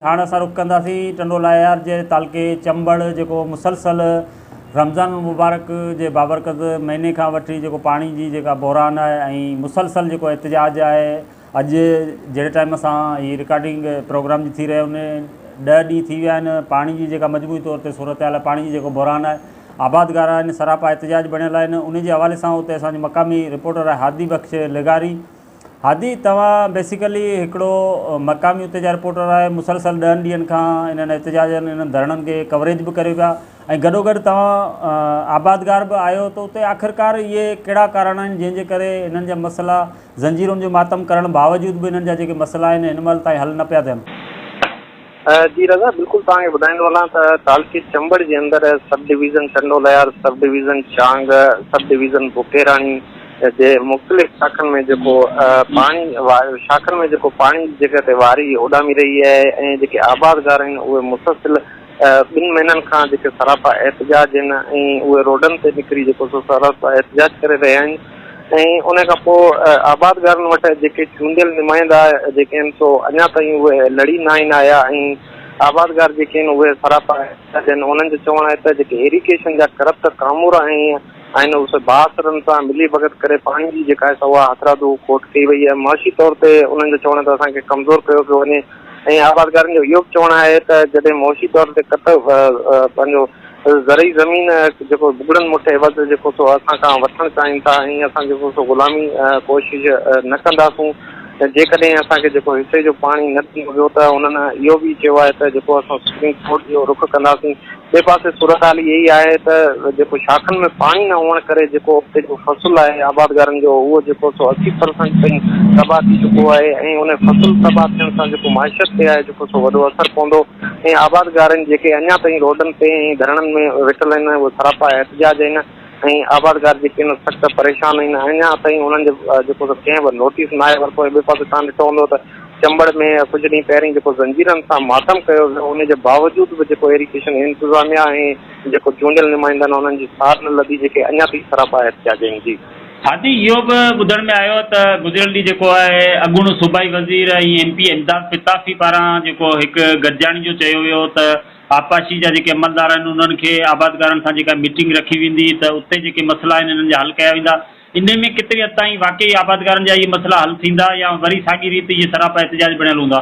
हाणे असां रुख कंदासीं टंडो लायार जे तालके चंबड़ जेको मुसलसल रमज़ान मुबारक जे बाबरकत महीने खां वठी जेको पाणी जी जेका बहरान आहे ऐं मुसलसल जेको एहतजाज आहे। अॼु जहिड़े टाइम सां हीअ रिकॉर्डिंग प्रोग्राम जी थी रहे उन 10 ॾींहं थी विया आहिनि। पाणी जी जेका मजबूरी तौर ते सूरत हाल पाणी जी जेको बहरान आहे, आबादगार आहिनि, सरापा एहतजाज बणियल आहिनि। उन जे हवाले सां उते असांजो मक़ामी रिपोर्टर आहे हादी बख़्श लेगारी। हादी, तव्हां बेसिकली हिकिड़ो मक़ामी उते जा रिपोर्टर आहे, मुसलसल 10 ॾींहंनि खां इन्हनि एहतजाजनि इन्हनि धरणनि खे कवरेज बि करे पिया ऐं गॾोगॾु तव्हां आबादगार बि आहियो, त उते आख़िरकार इहे कहिड़ा कारण आहिनि जंहिंजे करे इन्हनि जा मसइला ज़ंजीरुनि जो मातम करण बावजूद बि इन्हनि जा जेके मसइला आहिनि हिन महिल ताईं हल न पिया थियनि? जी रज़ा, बिल्कुलु तव्हांखे ॿुधाईंदो हलां त तालकी चंबड़ जे अंदरि sub division Tando Allahyar, sub division Chang, sub division बुकेराणी जे मुख़्तलिफ़ शाखनि में जेको पाणी शाखनि में जेको पाणी जॻह ते वारी उॾामी रही आहे ऐं जेके आबादगार आहिनि उहे मुसलसिल 2 महीननि खां जेके सरापा एहतजाज आहिनि ऐं उहे रोडनि ते निकिरी जेको सो सरापा एहतजाज करे रहिया आहिनि। ऐं उन खां पोइ आबादगारनि वटि जेके चूंडियल नुमाइंदा जेके आहिनि सो अञा ताईं उहे लड़ी न आहिनि आया ऐं आबादगार जेके आहिनि उहे सरापा आहिनि। उन्हनि जो चवणु आहे त जेके इरिगेशन जा करप्ट कामूर आहिनि उहे बासरनि सां मिली भगत करे पाणी जी जेका आहे उहा हथरादू कोट कई वई आहे। माशी तौर ते उन्हनि जो चवणु आहे त असांखे कमज़ोर कयो पियो वञे ऐं आबादगारनि जो इहो बि चवणु आहे त जॾहिं मौशी तौर ते पंहिंजो ज़रई ज़मीन जेको बुगड़नि मुठे वधि जेको सो असां खां वठणु चाहिनि था ऐं असां जेको सो ग़ुलामी कोशिश न कंदासूं, जेकॾहिं असांखे जेको हिसे जो पाणी न थींदो वियो त उन्हनि इहो बि चयो आहे त जेको असां सुप्रीम कोर्ट जो रुख कंदासीं। ॿिए पासे सूरत हाल इहा ई आहे त जेको शाखनि में पाणी न हुअण करे जेको उते जो फ़सुलु आहे आबादगारनि जो उहो जेको सो 80% ताईं तबाह थी चुको आहे ऐं उन फ़सुलु तबाह थियण सां जेको माइशत ते आहे जेको सो वॾो असरु पवंदो ऐं आबादगारनि जेके अञा ताईं रोडनि ते ऐं धरणनि में वेठल आहिनि उहे सरापा एहतजाज आहिनि ऐं आबादगार जेके आहिनि सख़्तु परेशान आहिनि। अञा ताईं उन्हनि जो जेको कंहिं बि नोटिस न आहे वरितो आहे। ॿिए पासे तव्हां ॾिठो हूंदो त चंबड़ में कुझु ॾींहं पहिरीं जेको ज़ंजीरनि सां मातम कयो वियो उन जे बावजूद बि जेको इरिगेशन इंतिज़ामिया ऐं जेको चूंडियल नुमाइंदा आहिनि उन्हनि जी सार न लधी जेके अञा ताईं सरापा एहतजाज आहिनि। जी हादी, इहो बि ॿुधण में आयो त गुज़िरियल ॾींहुं जेको आहे अॻूणो सूबाई वज़ीर ऐं MP इमदाद पिताफ़ी पारां जेको हिकु गॾिजाणी जो चयो वियो त आपाशी जा जेके अमलदार आहिनि उन्हनि खे आबादगारनि सां जेका मीटिंग रखी वेंदी त उते जेके मसइला आहिनि इन्हनि जा हल कया वेंदा। इन में केतिरी हद ताईं वाक़ई आबादगारनि जा इहे मसइला हल थींदा या वरी साॻी रीति इहे सरापा एहतजाज बणियल हूंदा?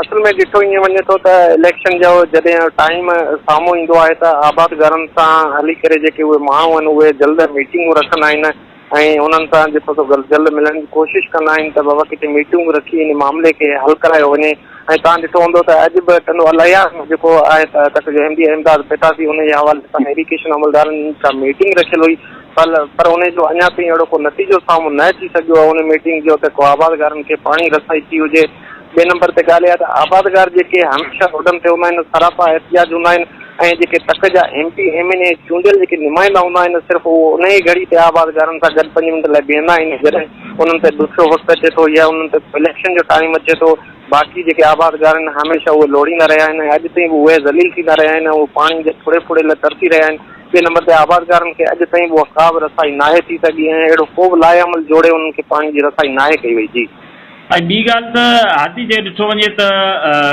असल में ॾिठो ईअं वञे थो त इलेक्शन जो जॾहिं टाइम साम्हूं ईंदो आहे त आबादगारनि सां हली करे जेके उहे माण्हू आहिनि उहे जल्द मीटिंगूं रखंदा आहिनि ऐं उन्हनि सां जेको सो जल्द मिलण जी कोशिशि कंदा आहिनि त बाबा किथे मीटिंगूं रखी इन मामले खे हल करायो वञे। ऐं तव्हां ॾिठो हूंदो त अॼु बि टंडो लयार जेको आहे त MP इमदाद पिताफ़ी उन जे हवाले सां इरिगेशन अमलदारनि सां मीटिंग रखियल हुई पर उन जो अञा ताईं अहिड़ो को नतीजो साम्हूं न अची सघियो आहे उन मीटिंग जो त को आबादगारनि खे पाणी रसाई थी हुजे। ॿिए नंबर ते ॻाल्हि आहे त आबादगार जेके हमेशह रोडनि ते हूंदा आहिनि सरापा एहतजाज हूंदा आहिनि ऐं जेके तक जा MP MLA चूंडियल जेके नुमाइंदा हूंदा आहिनि सिर्फ़ु उहो उन ई घड़ी ते आबादगारनि सां गॾु 5 मिंट लाइ बीहंदा आहिनि जॾहिं उन्हनि ते ॾुखियो वक़्तु अचे थो या उन्हनि ते इलेक्शन जो टाइम अचे थो। बाक़ी जेके आबादगार आहिनि हमेशह उहे लोड़ींदा रहिया आहिनि ऐं अॼु ताईं बि उहे ज़लील थींदा रहिया आहिनि उहे पाणी जे फुड़े फुड़े लाइ तरसी रहिया आहिनि। ॿिए नंबर ते आबादगारनि खे अॼु ताईं बि उहा का बि रसाई नाहे थी सघी ऐं अहिड़ो को बि लाइअमल जोड़े उन्हनि खे पाणी जी रसाई नाहे कई वई। जी ऐं ॿी ॻाल्हि त हादी, जे ॾिठो वञे त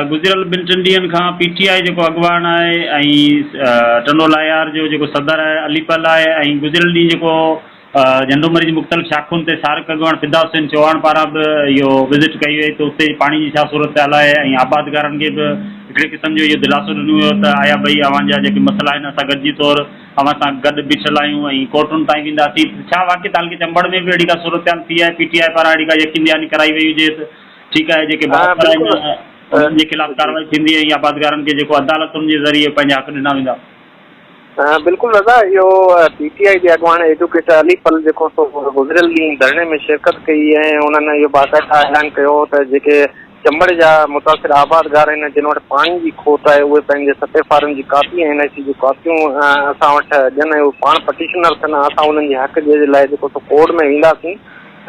गुज़िरियल 2-3 ॾींहंनि खां PTI जेको अॻवान आहे ऐं टंडो लायार जो जेको सदर आहे अलीपल आहे ऐं गुज़िरियल ॾींहुं जेको झंडूमरी जी मुख़्तलिफ़ शाखुनि ते सारिक अॻवान फिदा हुसैन चौहान पारां बि इहो विज़िट कई वई त उते पाणी जी छा सूरत हाल आहे ऐं आबादगारनि खे बि हिकिड़े क़िस्म जो इहो दिलासो ॾिनो वियो त आया भई अव्हांजा जेके मसइला आहिनि असां गॾिजी तौर अव्हां सां गॾु बीठल आहियूं ऐं कोर्टुनि ताईं वेंदासीं। छा वाक़ई तालकी चंबड़ में बि अहिड़ी का सूरत हाल थी आहे? PTI पारां अहिड़ी का यकीन दहानी कराई वई हुजे त ठीकु आहे, जेके बादशाह आहिनि उन्हनि जे ख़िलाफ़ कार्रवाई थींदी ऐं आबादगारनि खे जेको अदालतुनि जे ज़रिए पंहिंजा हक़ ॾिना वेंदा? बिल्कुलु दादा, इहो PTI जे अॻवान एजुकेटर अलीपल जेको सो गुज़िरियल ॾींहुं धरणे में शिरकत कई ऐं उन्हनि इहो बाक़ाइदा ऐलान कयो त जेके चंबड़ जा मुतासिर आबादगार आहिनि जिन वटि पाणी जी खोट आहे उहे पंहिंजे सतेफारनि जी कापी ऐं NIC जी कापियूं असां वटि ॾियनि उहे पाण पटिशनर थियनि। असां उन्हनि जे हक़ जे लाइ जेको सो कोर्ट में वेंदासीं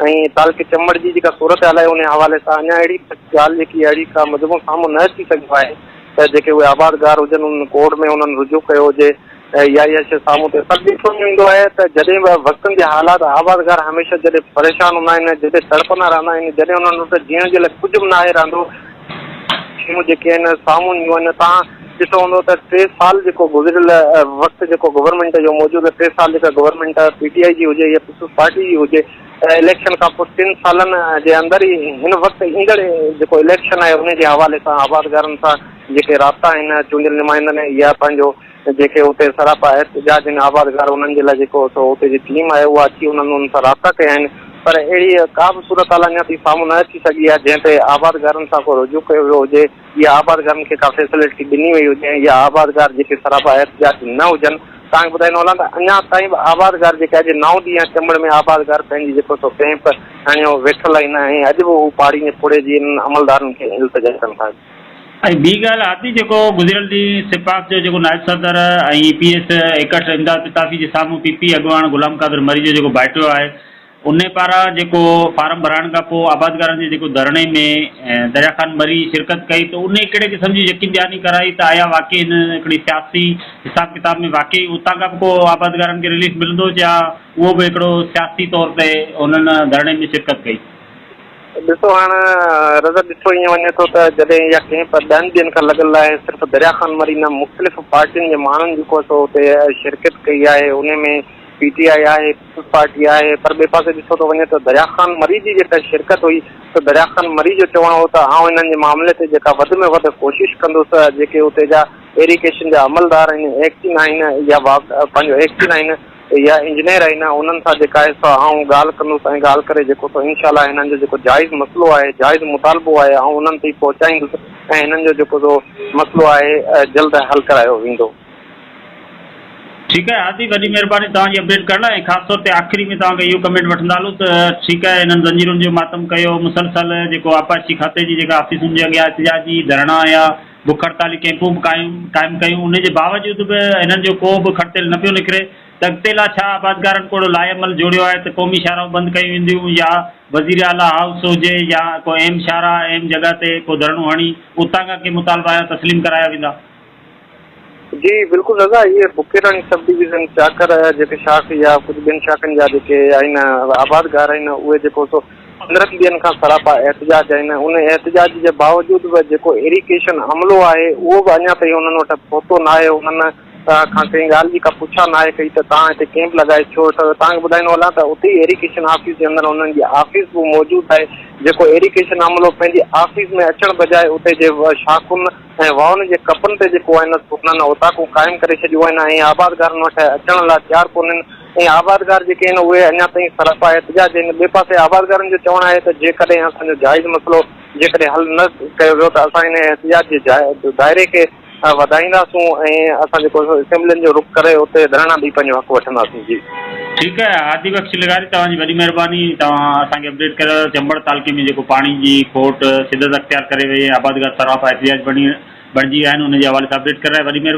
ऐं तालके चंबड़ जी जेका सूरत हाल आहे उन हवाले सां अञा अहिड़ी ॻाल्हि जेकी अहिड़ी का मजमू साम्हूं न अची सघियो आहे त जेके उहे आबादगार हुजनि उन्हनि कोर्ट में उन्हनि रुजू कयो हुजे या इहा शइ साम्हूं ते सभु ॾिठो ईंदो आहे त जॾहिं बि वक़्तनि जे हालात आबादगार हमेशह जॾहिं परेशान हूंदा आहिनि, जॾहिं तड़पंदा रहंदा आहिनि, जॾहिं उन्हनि वटि जीअण जे लाइ कुझु बि न आहे रहंदो शयूं जेके आहिनि साम्हूं ईंदियूं आहिनि। तव्हां ॾिठो हूंदो त 3 साल जेको गुज़िरियल वक़्तु जेको गवर्नमेंट जो मौजूदु 3 साल जेका गवर्नमेंट PTI जी हुजे या पीपल्स पार्टी जी हुजे, इलेक्शन खां पोइ 3 सालनि जे अंदरि ई हिन वक़्तु ईंदड़ जेको इलेक्शन आहे उन जे हवाले सां आबादगारनि सां जेके राब्ता आहिनि चूंडियल नुमाइंदनि या पंहिंजो जेके उते सरापा एहतजाज आहिनि आबादगार उन्हनि जे लाइ जेको उते जी टीम आहे उहा अची उन्हनि सां राब्ता कया आहिनि। पर अहिड़ी का बि सूरत हाल अञा ताईं साम्हूं न अची सघी आहे जंहिं ते आबादगारनि सां को रुजू कयो वियो हुजे या आबादगारनि खे का फैसिलिटी ॾिनी वई हुजे या आबादगार जेके सरापा एहतजाज न हुजनि। तव्हांखे ॿुधाईंदो हलां त अञा ताईं बि आबादगार जेके अॼु 9 ॾींहं चंबड़ में आबादगार पंहिंजी जेको कैंप खणियो वेठल आहिनि ऐं अॼु बि हू पहाड़ी जे पुड़े जी अमलदारनि खे इल्तिजा कनि था। ऐं ॿी ॻाल्हि आती जेको गुज़िरियल ॾींहुं सिपाक जो जेको नायब सदर ऐं EPS एकठ इमदाद पिताफ़ी जे साम्हूं PP अॻुवाण गुलाम क़ादिर मरी जो जेको बाइटियो आहे उन पारां जेको फार्म भराइण खां पोइ आबादगारनि जे जेको धरणे में दरिया ख़ान मरी शिरकत कई त उन कहिड़े क़िस्म जी यकीन ॾियानी कराई त आया वाक़ई हिन हिकिड़ी सियासी हिसाब किताब में वाक़ई उतां खां पोइ आबादगारनि खे रिलीफ मिलंदो या उहो बि हिकिड़ो सियासी तौर ते उन्हनि धरणे में शिरकत कई? ॾिसो हाणे रज़ा ॾिठो ईअं वञे थो त जॾहिं इहा कैंप 10 ॾींहंनि खां लॻल आहे सिर्फ़ु दरिया ख़ान मरी न मुख़्तलिफ़ पार्टियुनि जे माण्हुनि जेको उते शिरकत कई आहे उन में PTI आहे पीपल्स पार्टी आहे। पर ॿिए पासे ॾिसो थो वञे त दरिया ख़ान मरी जी जेका शिरकत हुई त दरिया ख़ान मरी जो चवणो हो त आउं हिननि जे मामले ते जेका वधि में वधि कोशिशि कंदुसि जेके उते जा इरिगेशन जा अमलदार आहिनि एक्टिन आहिनि या पंहिंजो एक्टिन आहिनि या इंजीनियर आहिनि उन्हनि सां जेका आहे सो आउं ॻाल्हि कंदुसि ऐं ॻाल्हि करे जेको सो इनशाला हिननि जो जेको जाइज़ मसइलो आहे जाइज़ मुतालबो आहे ऐं उन्हनि ताईं पहुचाईंदुसि ऐं हिननि जो जेको सो मसइलो आहे जल्द हल करायो वेंदो। ठीकु आहे आदि, वॾी महिरबानी तव्हांजी अपडेट करण लाइ। ख़ासि तौर ते आख़िरी में तव्हांखे इहो कमेंट वठंदा हलूं त ठीकु आहे हिननि ज़ंजीरुनि जो मातम कयो मुसलसल जेको आपाची खाते जी जेका ऑफिसुनि जे अॻियां एहतिजाजी धरणा या बुख हड़ताली कैंपूं बि क़ाइमु कयूं उन जे बावजूद बि हिननि जो को बि खड़तेल न पियो निकिरे त अॻिते लाइ छा आबादगारनि कोड़ो लाइअमल जोड़ियो आहे त क़ौमी शाराऊं बंदि कयूं वेंदियूं या वज़ीर आला हाउस हुजे या को अहम शारा अहम जॻह ते को धरणो हणी उतां खां के मुतालबा तस्लीम कराया वेंदा? जी बिल्कुलु रज़ा, इहे बुकेरानी सब डिवीज़न चाकर जेके शाख या कुझु ॿियनि शाखनि जा जेके आहिनि आबादगार आहिनि उहे जेको सो 15 ॾींहंनि खां सरापा एहतजाज आहिनि। उन एहतजाज जे बावजूद बि जेको इरिगेशन अमलो आहे उहो बि अञा ताईं उन्हनि वटि पहुतो न आहे। उन्हनि खां कंहिं ॻाल्हि जी का पुछा न आहे कई त तव्हां हिते कैंप लॻाए छो। त तव्हांखे ॿुधाईंदो हलां त उते ई इरिगेशन ऑफिस जे अंदरि उन्हनि जी ऑफिस बि मौजूदु आहे जेको इरिगेशन अमलो पंहिंजी ऑफिस में अचण बजाए उते जे शाखुनि ऐं वाउनि जे कपनि ते जेको आहिनि उन्हनि उतां क़ाइमु करे छॾियो आहिनि ऐं आबादगारनि वटि अचण लाइ तयारु कोन्हनि ऐं आबादगार जेके आहिनि उहे अञा ताईं सरापा एहतजाज आहिनि। ॿिए पासे आबादगारनि जो चवणु आहे त जेकॾहिं असांजो जाइज़ मसइलो जेकॾहिं हल न कयो वियो त असां हिन एहतजाज जे दायरे खे वधाईंदासूं ऐं असां जेको असेंबलियुनि जो रुख करे उते धरणा ॾेई पंहिंजो हक़ वठंदासीं। जी ठीकु आहे आदि बख़्श लिगारी, तव्हांजी वॾी महिरबानी। तव्हां असांखे अपडेट कयो। चंबड़ तालुके में जेको पाणी जी खोट शिदत अख़्तियार करे वई आबादगार सरापा एहतजाज बणिजी विया आहिनि उनजे हवाले सां अपडेट कराए वॾी महिरबानी।